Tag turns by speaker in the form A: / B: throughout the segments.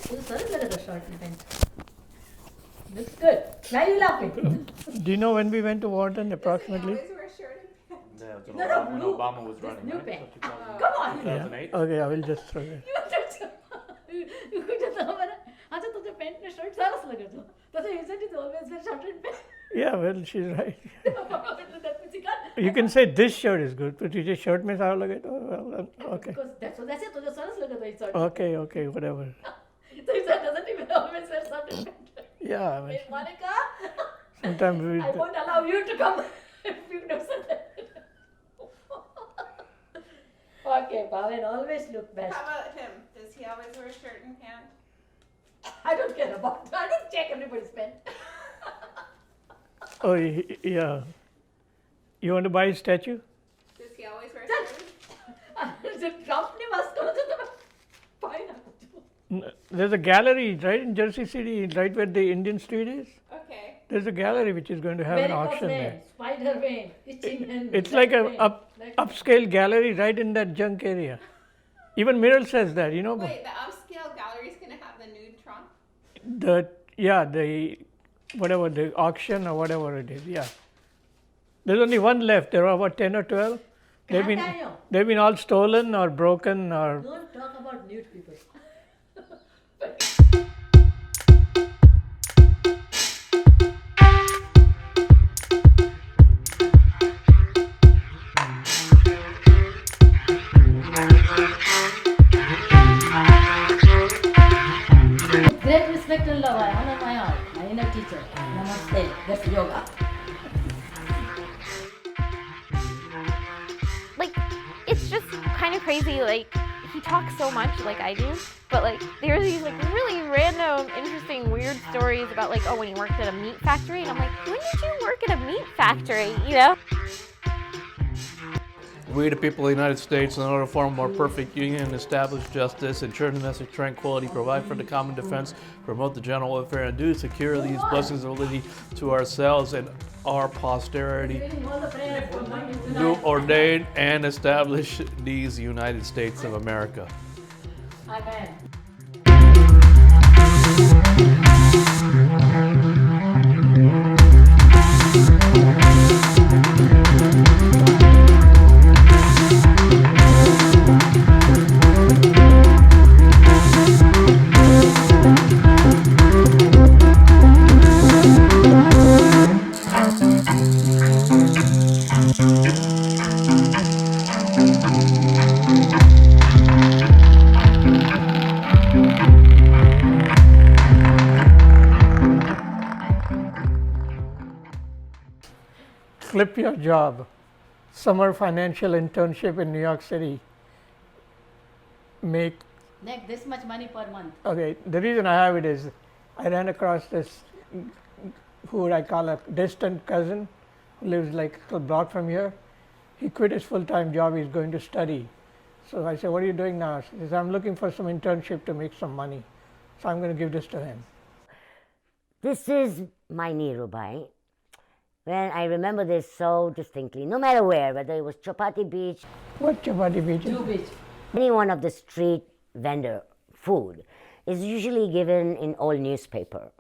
A: Sorry, look at the short event. Looks good. Why are you laughing?
B: Do you know when we went to Wharton approximately?
C: Doesn't he always wear shirt and pants?
D: Yeah, it's
A: No, no,
D: when
A: blue.
D: Obama was
A: This
D: running,
A: new
D: right?
A: pen.
D: So 2000
A: Come on.
D: 2008?
B: Okay, I will just throw it.
A: You could just अच्छा तुझे pant में shirt सारस लगे तो तो isn't it always wear short and pant?
B: Yeah, well, she's right.
A: That means you can't.
B: You can say this shirt is good, but तुझे shirt में सारा लगे तो well, okay.
A: Because that's it. तुझे सारस लगे तो it's short.
B: Okay, whatever.
A: So he doesn't even always wear short and pant.
B: Yeah, I mean,
A: Hey, Monica,
B: sometimes we.
A: I won't allow you to come if you do something. Okay, Bhavin always look best.
C: How about him? Does he always wear shirt and pants?
A: I don't care about that. I don't check everybody's pen.
B: Oh, yeah. You want to buy a statue?
C: Does he always wear
A: Done.
C: shirt?
A: जब Trump ने मस्त करो तो मैं fine
B: There's a gallery right in Jersey City, right where the Indian street is.
C: Okay.
B: There's a gallery which is going to have an auction there.
A: Spider vein, itching vein.
B: It's like a upscale gallery right in that junk area. Even Miral says that, you know.
C: Wait, the upscale gallery's gonna have the nude Trump?
B: The whatever the auction or whatever it is, yeah. There's only one left. There are about 10 or 12. They've been all stolen or broken or.
A: Don't talk about nude people. Great respect and love. I honor my heart. My inner teacher. Namaste. That's yoga.
E: Like, it's just kind of crazy. Like, he talks so much like I do, but like there's these like really random, interesting, weird stories about like, oh, when he worked at a meat factory, and I'm like, when did you work at a meat factory? You know?
D: We, the people of the United States, in order to form a more perfect union, establish justice, ensure domestic tranquility, provide for the common defense, promote the general welfare, and do secure these blessings of liberty to ourselves and our posterity, do ordain and establish these United States of America.
A: Amen.
B: Flip your job. Summer financial internship in New York City. Make
A: Make this much money per month.
B: okay. The reason I have it is I ran across this who I call a distant cousin who lives like a block from here. He quit his full-time job. He's going to study. So I said, "What are you doing now?" He says, "I'm looking for some internship to make some money." So I'm going to give this to him.
F: This is my Niru Bhai. Well, I remember this so distinctly, no matter where, whether it was Chapati Beach,
B: What Chapati Beach?
A: Two beach.
F: any one of the street vendor food is usually given in old newspaper.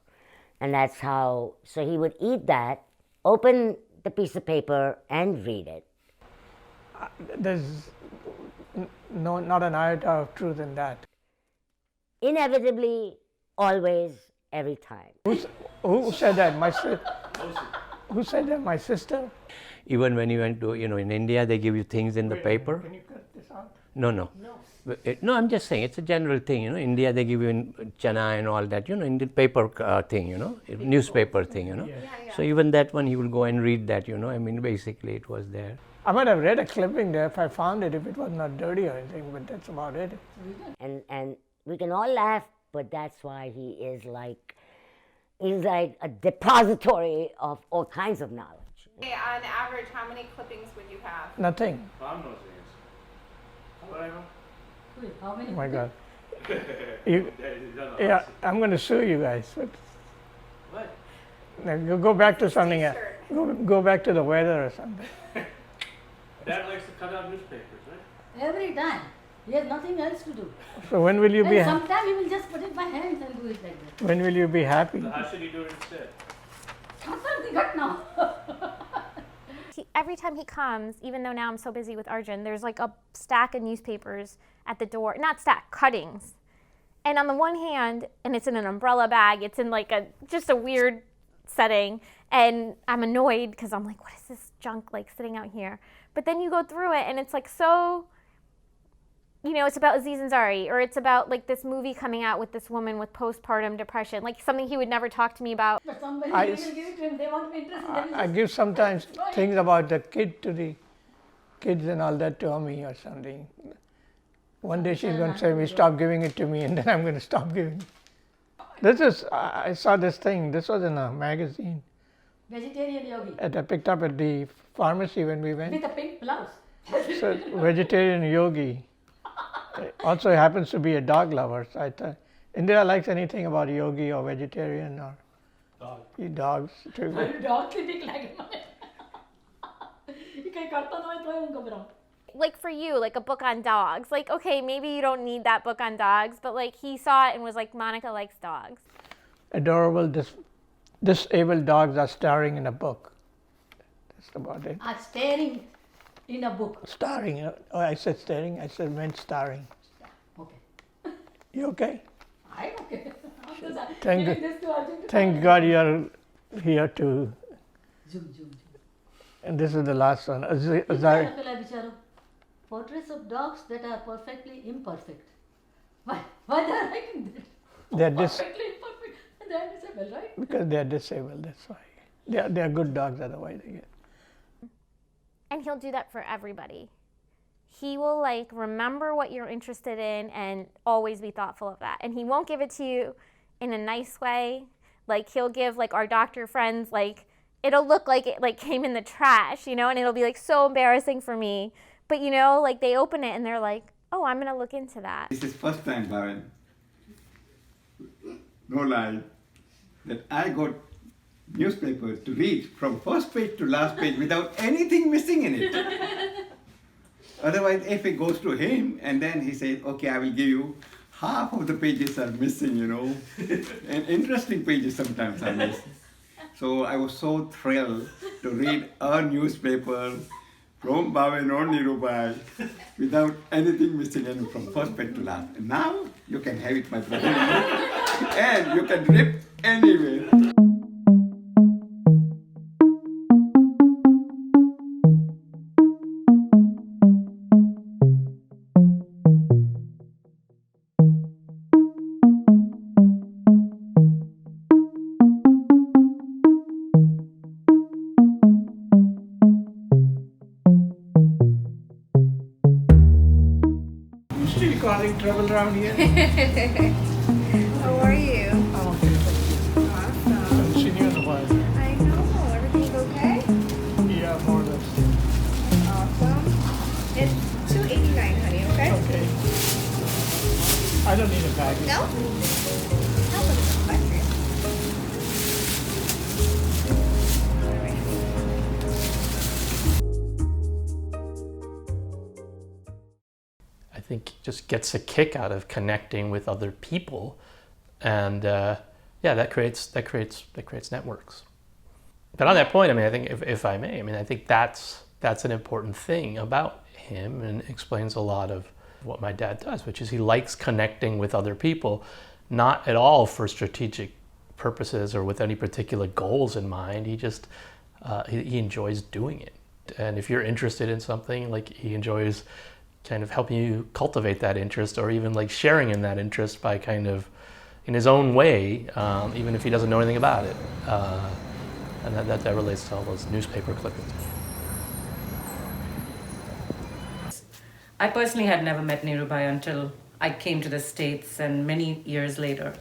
F: And that's how, so he would eat that, open the piece of paper and read it.
B: There's not an iota of truth in that.
F: Inevitably, always, every time.
B: Who said that? Who said that? My sister?
G: Even when you went to, in India, they give you things in the paper.
B: Can you cut this out?
G: No. No, I'm just saying, it's a general thing, India, they give you in chana and all that, in the paper thing, newspaper thing, So even that one, he will go and read that, basically it was there.
B: I might have read a clipping there if I found it, if it was not dirty or anything, but that's about it.
F: And we can all laugh, but that's why he's like a depository of all kinds of knowledge.
C: Hey, on average, how many clippings would you have?
B: Nothing.
A: How many?
B: Oh my God. Yeah, I'm going to sue you guys.
D: What?
B: Now go back to something else.
C: T-shirt.
B: Go back to the weather or something.
D: Dad likes to cut out newspapers, right?
A: Every time. He has nothing else to do.
B: So when will you be?
A: And sometimes he will just put it by hands and do it like that.
B: When will you be happy?
D: How should he do it instead?
A: now.
E: Every time he comes, even though now I'm so busy with Arjun, there's like a stack of newspapers at the door. Not stack, cuttings. And on the one hand, and it's in an umbrella bag, it's in like just a weird setting, and I'm annoyed because I'm like, what is this junk like sitting out here? But then you go through it and it's like so, you know, it's about Aziz Ansari, or it's about like this movie coming out with this woman with postpartum depression, like something he would never talk to me about.
A: But somebody
B: I-
A: will give it to him. They want to be interested. then you
B: I
A: just
B: give sometimes
A: destroy it.
B: things about the kid to the kids and all that to me or something. One day she's going to say, stop giving it to me, and then I'm going to stop giving it. This is, I saw this thing, this was in a magazine
A: Vegetarian yogi
B: that I picked up at the pharmacy when we went.
A: with a pink blouse.
B: So vegetarian yogi. Also happens to be a dog lover. So I thought, Indira likes anything about yogi or vegetarian or dogs too.
A: Dog sleeping like ये कहीं करता तो है तो उनको बुलाओ.
E: Like for you, like a book on dogs. Like, okay, maybe you don't need that book on dogs, but like he saw it and was like, Monica likes dogs.
B: Adorable disabled dogs are starring in a book. That's about it.
A: Are staring in a book.
B: Starring. Oh, I said staring. I said meant starring.
A: Okay.
B: You okay?
A: I'm okay. I'm just
B: Thank
A: giving
B: you.
A: this to Arjun to
B: Thank God you are here to.
A: Zoom.
B: And this is the last one. Azari.
A: Bicharo. Portraits of dogs that are perfectly imperfect. Why they are writing that?
B: They're
A: Perfectly imperfect. And they are disabled, right?
B: because they are disabled. That's why. They are good dogs. Otherwise, they get.
E: And he'll do that for everybody. He will like remember what you're interested in and always be thoughtful of that. And he won't give it to you in a nice way. Like he'll give like our doctor friends, like it'll look like it like came in the trash, you know, and it'll be like so embarrassing for me. But you know, like they open it and they're like, oh, I'm gonna look into that.
H: This is first time, Bhavan, no lie, that I got newspaper to read from first page to last page without anything missing in it. Otherwise, if it goes to him and then he says, okay, I will give you, half of the pages are missing, you know, and interesting pages sometimes are missing. So I was so thrilled to read a newspaper from Bhavan or Niru Bhai without anything missing in it from first page to last. And now you can have it, my brother. And you can rip anywhere.
B: You still causing trouble around here?
C: How are you? Awesome.
B: Haven't seen you in a while.
C: I know. Everything's okay?
B: Yeah, more or less.
C: Awesome. It's $2.89, honey, okay?
B: Okay. I don't need a bag.
C: No? I'll put it in the back for you.
D: I think he just gets a kick out of connecting with other people, and that creates networks. But on that point, I mean, I think if I may, I mean, I think that's an important thing about him, and explains a lot of what my dad does, which is he likes connecting with other people, not at all for strategic purposes or with any particular goals in mind. He just he enjoys doing it, and if you're interested in something, like he enjoys kind of helping you cultivate that interest, or even like sharing in that interest by kind of in his own way, even if he doesn't know anything about it. And that relates to all those newspaper clippings.
I: I personally had never met Niru Bhai until I came to the States and many years later.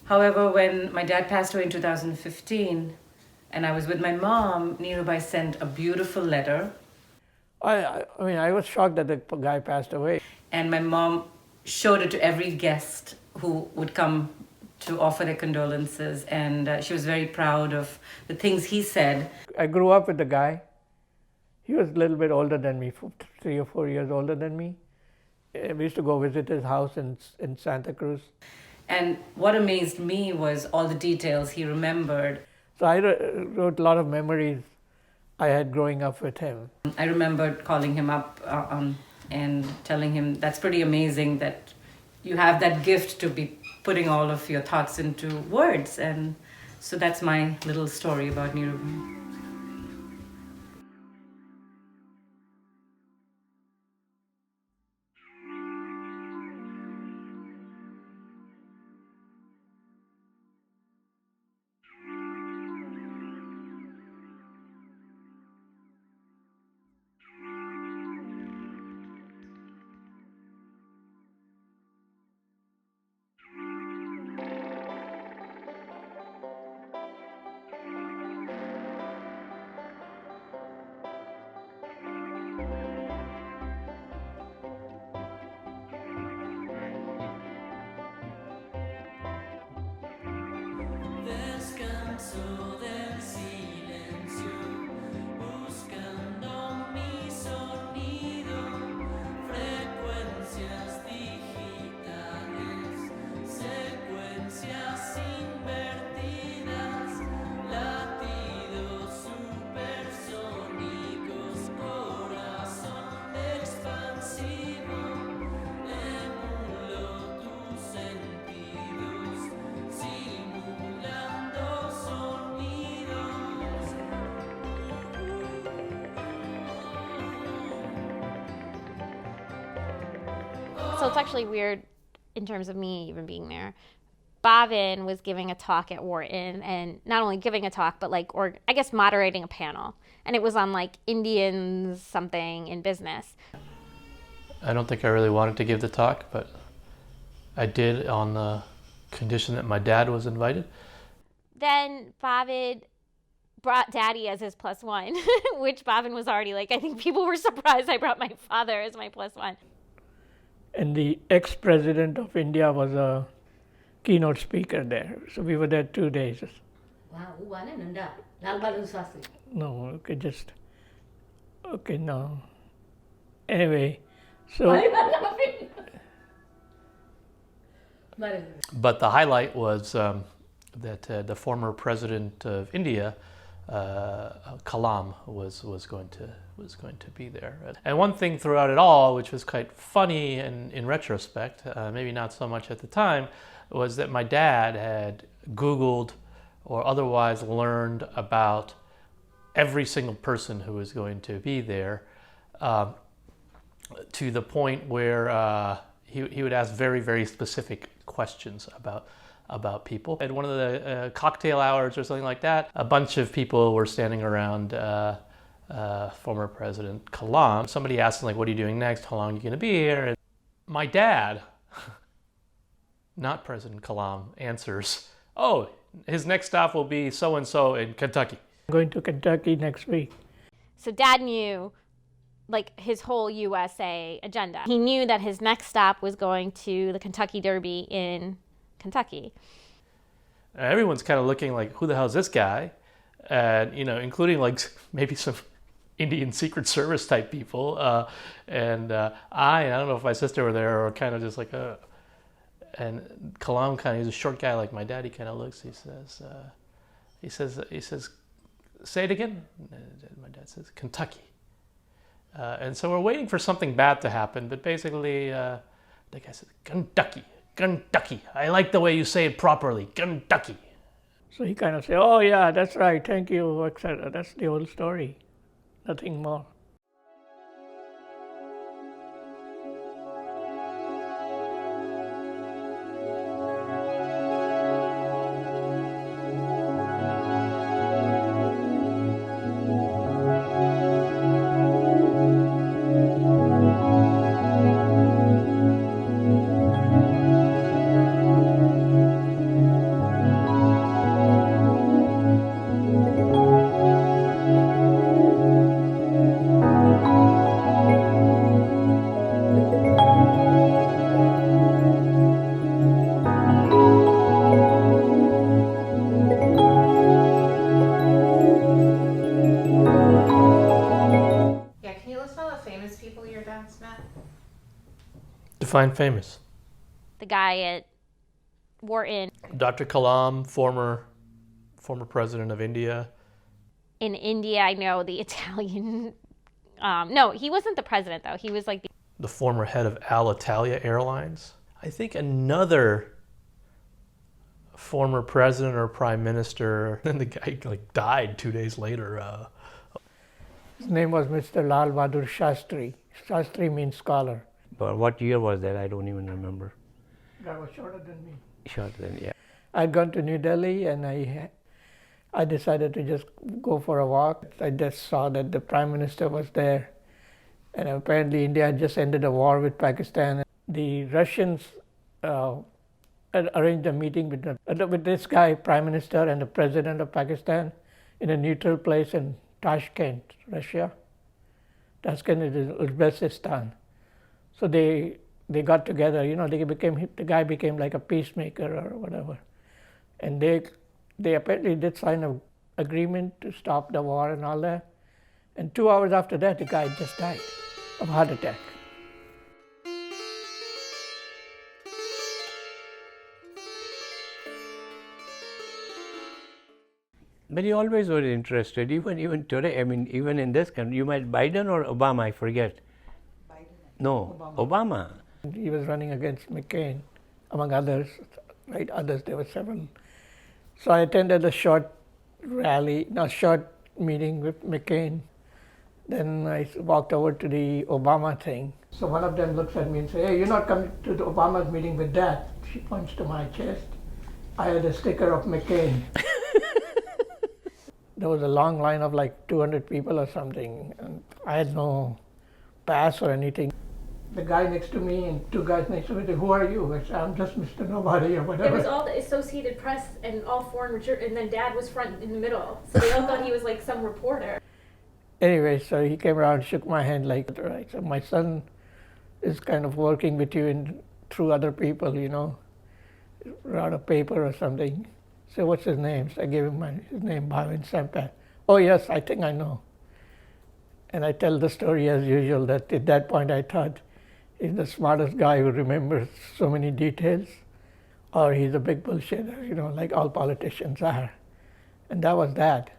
I: However, when my dad passed away in 2015 and I was with my mom, Niru Bhai sent a beautiful letter.
B: I mean, I was shocked that the guy passed away.
I: And my mom showed it to every guest who would come to offer their condolences. And she was very proud of the things he said.
B: I grew up with the guy. He was a little bit older than me, 3 or 4 years older than me. We used to go visit his house in Santa Cruz.
I: And what amazed me was all the details he remembered.
B: So I wrote a lot of memories I had growing up with him.
I: I remembered calling him up and telling him, that's pretty amazing that you have that gift to be putting all of your thoughts into words. And so that's my little story about Niru.
E: So it's actually weird in terms of me even being there. Bhavin was giving a talk at Wharton, and not only giving a talk, but like, or I guess moderating a panel. And it was on like Indians something in business.
D: I don't think I really wanted to give the talk, but I did on the condition that my dad was invited.
E: Then Bhavin brought Daddy as his plus one, which Bhavin was already like, I think people were surprised I brought my father as my plus one.
B: And the ex-president of India was a keynote speaker there. So we were there 2 days.
A: Wow, one and Nanda, Lal Bahadur Shastri.
B: No, okay, no. Anyway, so
D: But the highlight was that the former president of India, Kalam, was going to be there. And one thing throughout it all, which was quite funny in retrospect, maybe not so much at the time, was that my dad had Googled or otherwise learned about every single person who was going to be there, to the point where he would ask very, very specific questions about people. At one of the cocktail hours or something like that, a bunch of people were standing around former President Kalam. Somebody asked him, like, what are you doing next? How long are you going to be here? And my dad, not President Kalam, answers, oh, his next stop will be so-and-so in Kentucky.
B: I'm going to Kentucky next week.
E: So Dad knew like his whole USA agenda. He knew that his next stop was going to the Kentucky Derby in Kentucky.
D: Everyone's kind of looking like, who the hell is this guy? And, you know, including like maybe some Indian Secret Service type people. I don't know if my sister were there, or kind of just like, and Kalam kind of, he's a short guy like my dad, he kind of looks, he says, say it again. And my dad says, Kentucky. And so we're waiting for something bad to happen, but basically, the guy says, Kentucky. Kentucky. I like the way you say it properly. Kentucky.
B: So he kind of said, oh yeah, that's right, thank you, etc. That's the whole story, nothing more.
D: Define famous.
E: The guy at were in.
D: Dr. Kalam, former president of India.
E: In India, I know the Italian. No, he wasn't the president though. He was like
D: the former head of Alitalia Airlines. I think another former president or prime minister, and the guy like died 2 days later.
B: His name was Mr. Lal Bahadur Shastri. Shastri means scholar.
G: But what year was that? I don't even remember.
B: Guy was shorter than me.
G: Shorter than, yeah.
B: I'd gone to New Delhi and I decided to just go for a walk. I just saw that the Prime Minister was there. And apparently India had just ended a war with Pakistan. The Russians had arranged a meeting with this guy, Prime Minister, and the President of Pakistan in a neutral place in Tashkent, Russia. Tashkent is Uzbekistan. So they got together, the guy became like a peacemaker or whatever. And they apparently did sign an agreement to stop the war and all that. And 2 hours after that, the guy just died of a heart attack.
G: But he always was interested, even today. I mean, even in this country, you might Biden or Obama, I forget.
C: Biden.
G: No, Obama.
B: He was running against McCain, among others, right? Others, there were several. So I attended a short meeting with McCain. Then I walked over to the Obama thing. So one of them looks at me and says, "Hey, you're not coming to the Obama's meeting with that." She points to my chest. I had a sticker of McCain. There was a long line of like 200 people or something, and I had no pass or anything. The guy next to me and two guys next to me said, "Who are you?" I said, "I'm just Mr. Nobody," or whatever.
E: It was all the Associated Press and all foreign, and then Dad was front in the middle, so they all thought he was like some reporter.
B: Anyway, so he came around, shook my hand like, right, so my son is kind of working with you through other people, wrote a paper or something. So what's his name? So I gave him his name, Bhavin Sampat. "Oh yes, I think I know." And I tell the story as usual that at that point I thought he's the smartest guy who remembers so many details, or he's a big bullshitter, like all politicians are. And that was that.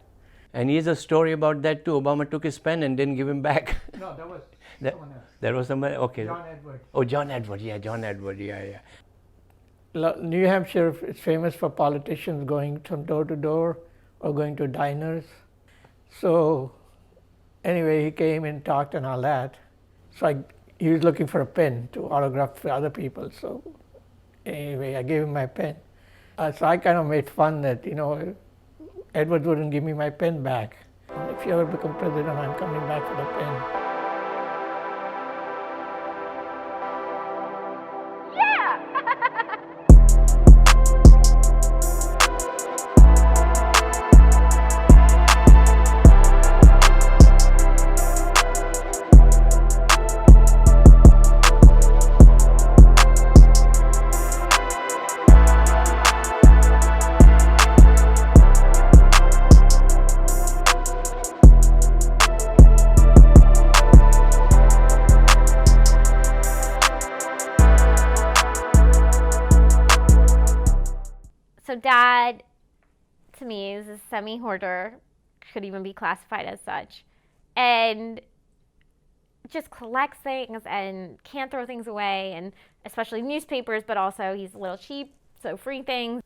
G: And here's a story about that too. Obama took his pen and didn't give him back.
B: No, that was someone else.
G: That was somebody, okay.
B: John Edwards.
G: Oh, John Edward, yeah.
B: New Hampshire is famous for politicians going from door to door or going to diners. So anyway, he came and talked and all that. So he was looking for a pen to autograph for other people. So anyway, I gave him my pen. So I kind of made fun that, Edwards wouldn't give me my pen back. If you ever become president, I'm coming back for the pen.
E: So Dad, to me, is a semi-hoarder, could even be classified as such, and just collects things and can't throw things away, and especially newspapers, but also he's a little cheap, so free things.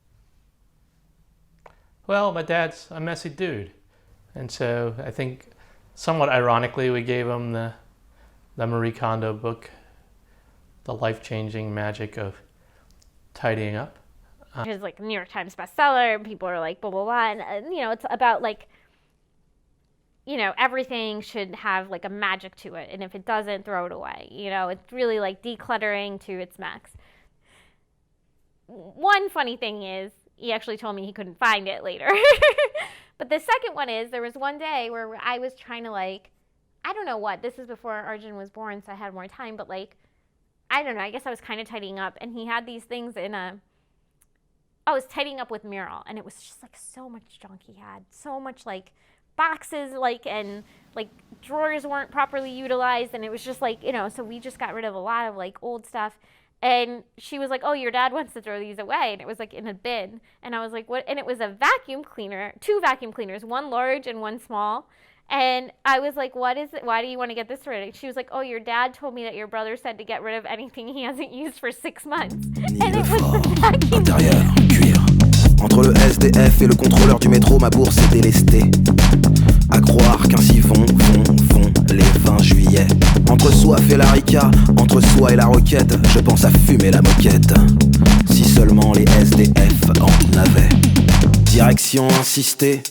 D: Well, my dad's a messy dude. And so I think somewhat ironically, we gave him the Marie Kondo book, The Life-Changing Magic of Tidying Up.
E: It's like a New York Times bestseller, and people are like, blah, blah, blah. And it's about like, everything should have like a magic to it. And if it doesn't, throw it away. It's really like decluttering to its max. One funny thing is, he actually told me he couldn't find it later. But the second one is, there was one day where I was trying to I don't know what, this is before Arjun was born, so I had more time, but I don't know, I guess I was kind of tidying up, and he had these things I was tidying up with Mural, and it was just so much junk he had, so much boxes, and drawers weren't properly utilized, and it was just so we just got rid of a lot of old stuff. And she was like, "Oh, your dad wants to throw these away," and it was like in a bin. And I was like, "What?" And it was a vacuum cleaner, two vacuum cleaners, one large and one small. And I was like, "What is it? Why do you want to get this rid of?" She was like, "Oh, your dad told me that your brother said to get rid of anything he hasn't used for 6 months." And it was the vacuum
J: intérieur, cuir. Entre le SDF et le contrôleur du métro, ma bourse est délestée. À croire qu'ainsi vont les 20 juillet. Entre soif et la rica, entre soi et la roquette, je pense à fumer la moquette. Si seulement les SDF en avaient. Direction insistée,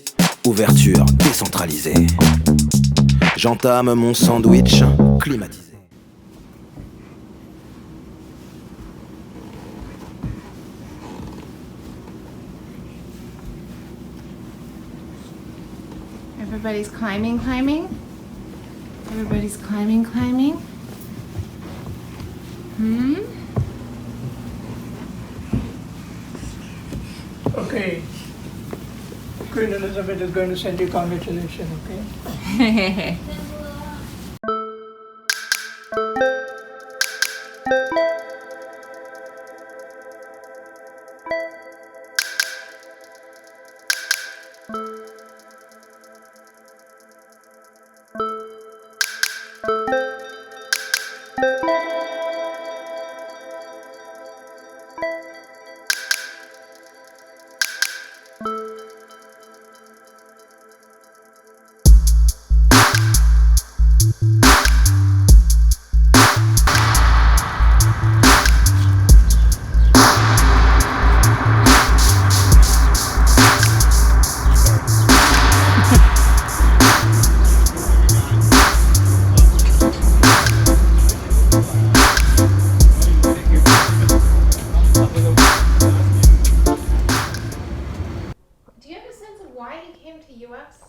J: ouverture décentralisée. J'entame mon sandwich climatisé.
C: Everybody's climbing. Everybody's climbing.
B: Okay. Queen Elizabeth is going to send you congratulations, okay?
C: Do you have a sense of why he came to U.S.?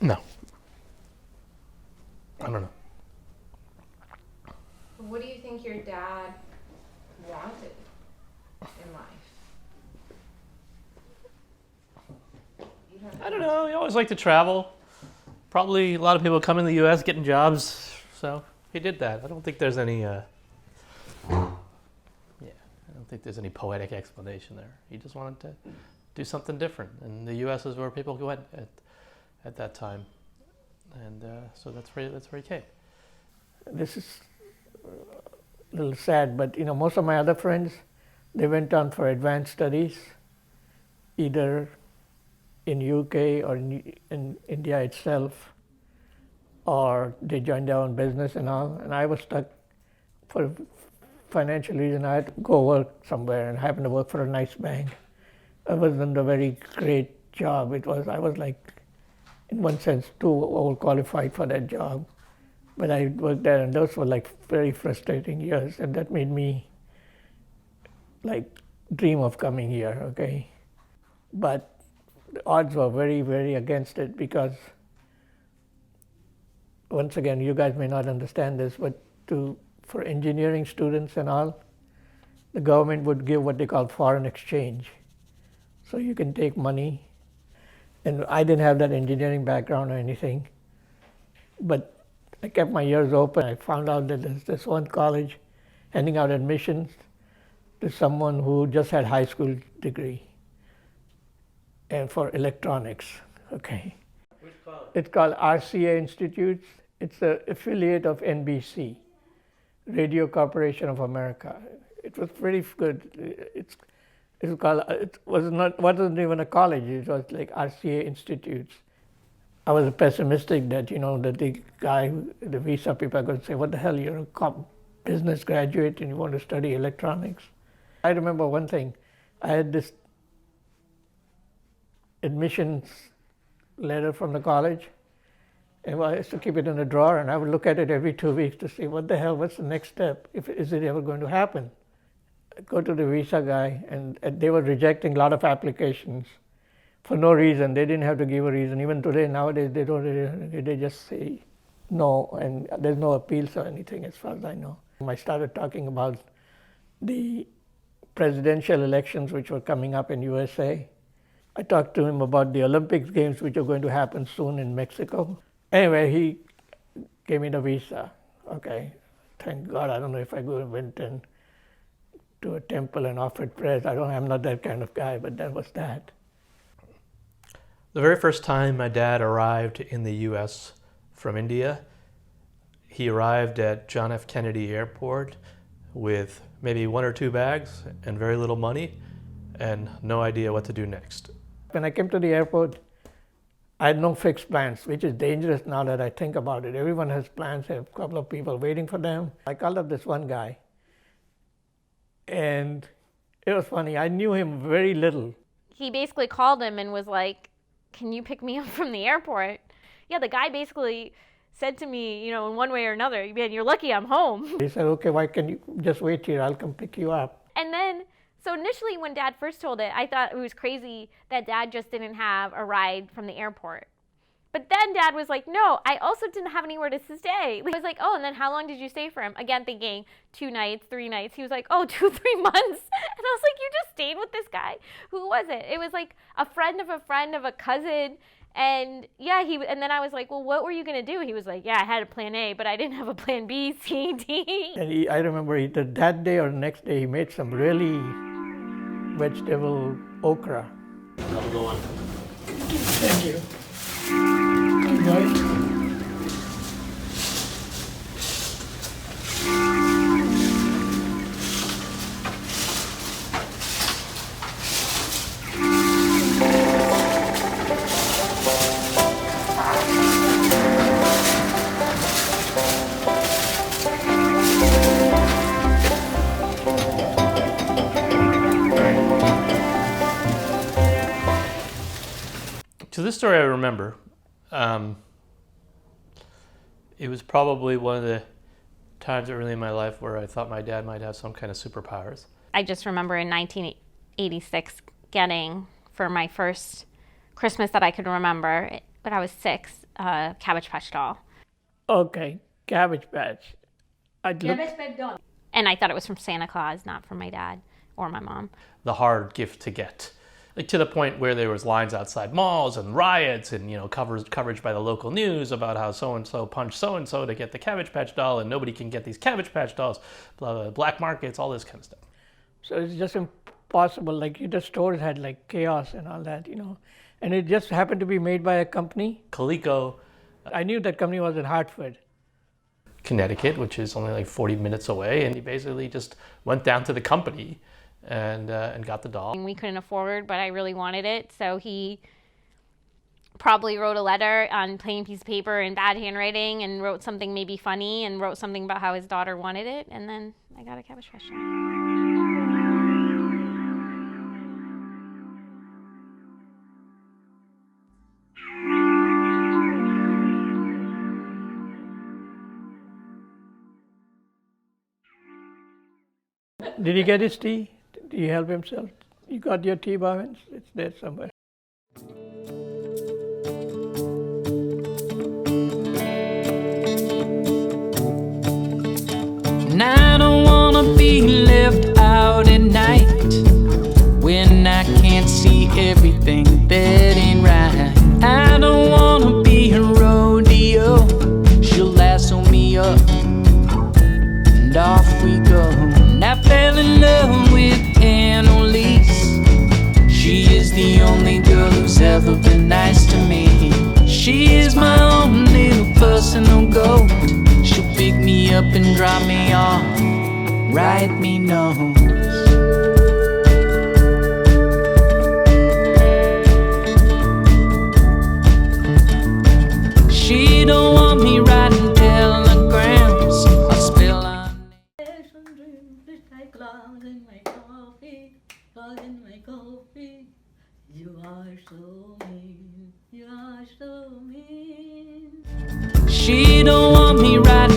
D: No. I don't know.
C: What do you think your dad wanted in life?
D: I don't know. He always liked to travel. Probably a lot of people come in the U.S. getting jobs, so he did that. I don't think there's any. I don't think there's any poetic explanation there. He just wanted to do something different, and the U.S. is where people went at that time, and so that's where he came.
B: This is a little sad, but most of my other friends, they went on for advanced studies, either in UK or in India itself, or they joined their own business and all. And I was stuck for financial reason. I had to go work somewhere, and happened to work for a nice bank. I wasn't a very great job. I was like, in one sense, too overqualified for that job. But I worked there, and those were like very frustrating years, and that made me like dream of coming here, okay? But the odds were very, very against it, because once again, you guys may not understand this, but for engineering students and all, the government would give what they call foreign exchange. So you can take money, and I didn't have that engineering background or anything, but I kept my ears open. I found out that there's this one college handing out admissions to someone who just had high school degree, and for electronics, okay?
D: Which college?
B: It's called RCA Institutes. It's an affiliate of NBC, Radio Corporation of America. It was pretty good. It wasn't even a college. It was like RCA Institutes. I was pessimistic that that the visa people are going to say, "What the hell? You're a business graduate and you want to study electronics." I remember one thing. I had this admissions letter from the college, and I used to keep it in a drawer, and I would look at it every 2 weeks to see what's the next step? Is it ever going to happen? I go to the visa guy, and they were rejecting a lot of applications for no reason. They didn't have to give a reason. Even today, nowadays, they just say no, and there's no appeals or anything as far as I know. I started talking about the presidential elections which were coming up in USA. I talked to him about the Olympics games which are going to happen soon in Mexico. Anyway, he gave me the visa, okay. thank God, I don't know if I went to a temple and offered prayers. I'm not that kind of guy, but that was that.
D: The very first time my dad arrived in the U.S. from India, he arrived at John F. Kennedy Airport with maybe 1 or 2 bags and very little money and no idea what to do next.
B: When I came to the airport, I had no fixed plans, which is dangerous now that I think about it. Everyone has plans, they have a couple of people waiting for them. I called up this one guy, and it was funny. I knew him very little.
E: He basically called him and was like, can you pick me up from the airport? Yeah, the guy basically said to me, in one way or another, man, you're lucky I'm home.
B: He said, okay, why can you just wait here? I'll come pick you up.
E: And then, so initially when Dad first told it, I thought it was crazy that Dad just didn't have a ride from the airport. But then Dad was like, no, I also didn't have anywhere to stay. I was like, oh, and then how long did you stay for him? Again, thinking 2 nights, 3 nights. He was like, oh, 2, 3 months. And I was like, you just stayed with this guy? Who was it? It was like a friend of a cousin. And yeah, and then I was like, well, what were you going to do? He was like, yeah, I had a plan A, but I didn't have a plan B, C, D.
B: And I remember either that day or the next day, he made some really vegetable okra.
D: How's it going?
B: Thank you. Enjoy it.
D: So this story I remember. It was probably one of the times early in my life where I thought my dad might have some kind of superpowers.
E: I just remember in 1986 getting, for my first Christmas that I could remember, but I was 6, a Cabbage Patch doll.
B: Okay, Cabbage Patch.
A: Cabbage Patch doll.
E: And I thought it was from Santa Claus, not from my dad or my mom.
D: The hard gift to get. Like to the point where there was lines outside malls and riots and coverage by the local news about how so-and-so punched so-and-so to get the Cabbage Patch doll and nobody can get these Cabbage Patch dolls, blah, blah, black markets, all this kind of stuff.
B: So it's just impossible. Like the stores had like chaos and all that, and it just happened to be made by a company.
D: Coleco.
B: I knew that company was in Hartford,
D: Connecticut, which is only like 40 minutes away, and he basically just went down to the company and got the doll.
E: We couldn't afford, but I really wanted it, so he probably wrote a letter on plain piece of paper in bad handwriting and wrote something maybe funny and wrote something about how his daughter wanted it, and then I got a Cabbage Patch doll.
B: Did he get his tea? Did he help himself? You got your tea, Bhavin? It's there somewhere.
K: And I don't wanna be left out at night when I can't see everything that ain't right. I don't wanna be a rodeo. She'll lasso me up and off we go. And I fell in love with Annalise. She is the only girl who's ever been nice to me. She is my own little personal goat. She'll pick me up and drop me off, write me notes. She don't want me writing telegrams. I'll spill on
A: Clouds in my coffee, clouds in my coffee. You are so mean, you are so mean.
K: She don't want me writing